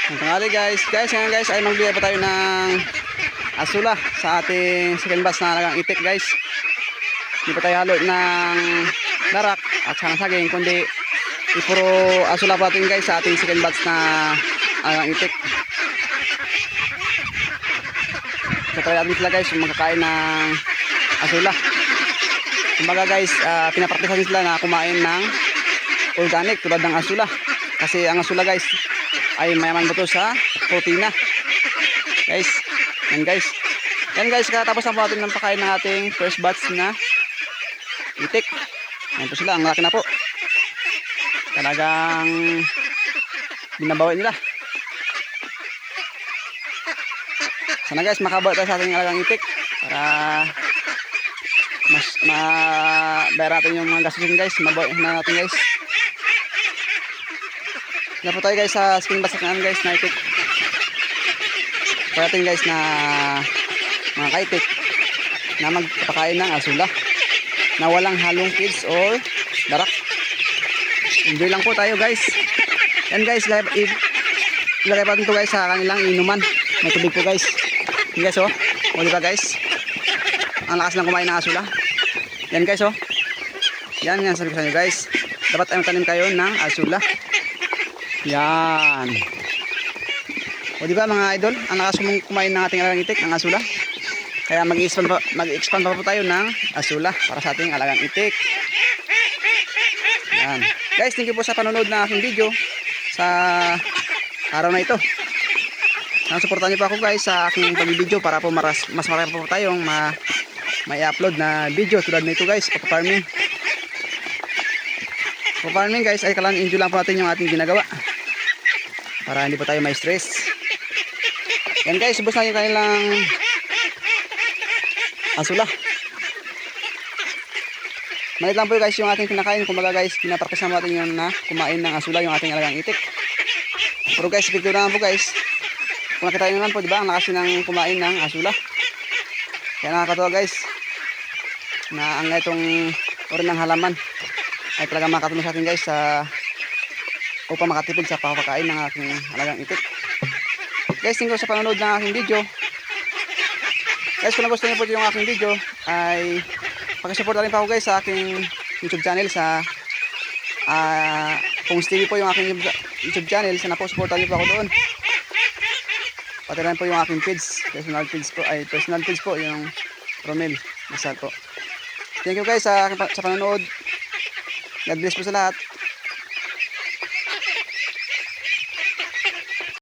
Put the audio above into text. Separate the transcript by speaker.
Speaker 1: Tanghali guys. Ngayon guys ay magbigay pa tayo ng asula sa ating second batch na alagang itik guys. Hindi pa tayo halo ng darak at saka saging, kundi puro asula pa natin guys sa ating second batch na alagang itik. So try natin sila guys yung magkakain ng asula. Kumbaga guys, pinapraktisan sila na kumain ng organic tulad ng asula. Kasi ang asula guys ay mayaman ba ito sa protina guys. Yan guys, katapos na po natin ng pakain ng ating first batch na itik. Yan po sila, ang laki na po, talagang binabawi nila. Sana guys makabawi tayo sa ating alagang itik para mas mabayar natin yung mga gastusin guys. Mabawi na natin guys. Na po tayo guys sa skin basak na guys na itik. Kaya natin guys na mga kaitik na magpapakain ng asula na walang halong feeds or darak. Enjoy lang po tayo guys. Yan guys, ilagay pa ito guys sa kanilang inuman. May tubig po guys. Yan guys oh. O diba guys, ang lakas lang kumain ng asula. Yan guys oh. Yan sabi ko sa inyo guys, dapat ay magtanim kayo ng asula. Yan. O diba mga idol, ang lakas kumain ng ating alagang itik, ng asula. Kaya mag-expand pa po tayo ng asula para sa ating alagang itik. Yan. Guys, thank you po sa panonood ng aking video sa araw na ito. Suportahan niyo po ako guys sa aking pag-video para po mas marami po tayong may upload na video tulad nito guys, pag-farming. Pag-farming guys ay kailangan enjoy lang po natin yung ating ginagawa para hindi po tayo may stress. Yan guys, subos na yung kanilang asula. Malit lang po guys yung ating pinakain. Kumbaga guys, pinapraktis na natin yung na kumain ng asula yung ating alagang itik. Pero guys, picture naman po guys. Kung nakita nyo naman po, diba, ang lakas ng kumain ng asula. Kaya nakakatawa guys na ang itong uri ng halaman ay talagang makatulong sa atin guys upang makatipid sa pakakain ng aking alagang itik. Guys, thank you sa panonood ng aking video. Guys, kung nagustuhan niyo po yung aking video ay pakisupport rin pa ako guys sa aking YouTube channel sa Pungs TV po yung aking YouTube channel. Sana po supportan niyo po ako doon. Pati rin po yung aking feeds, personal feeds po yung Romel Masal po. Thank you guys sa panonood. God bless po sa lahat.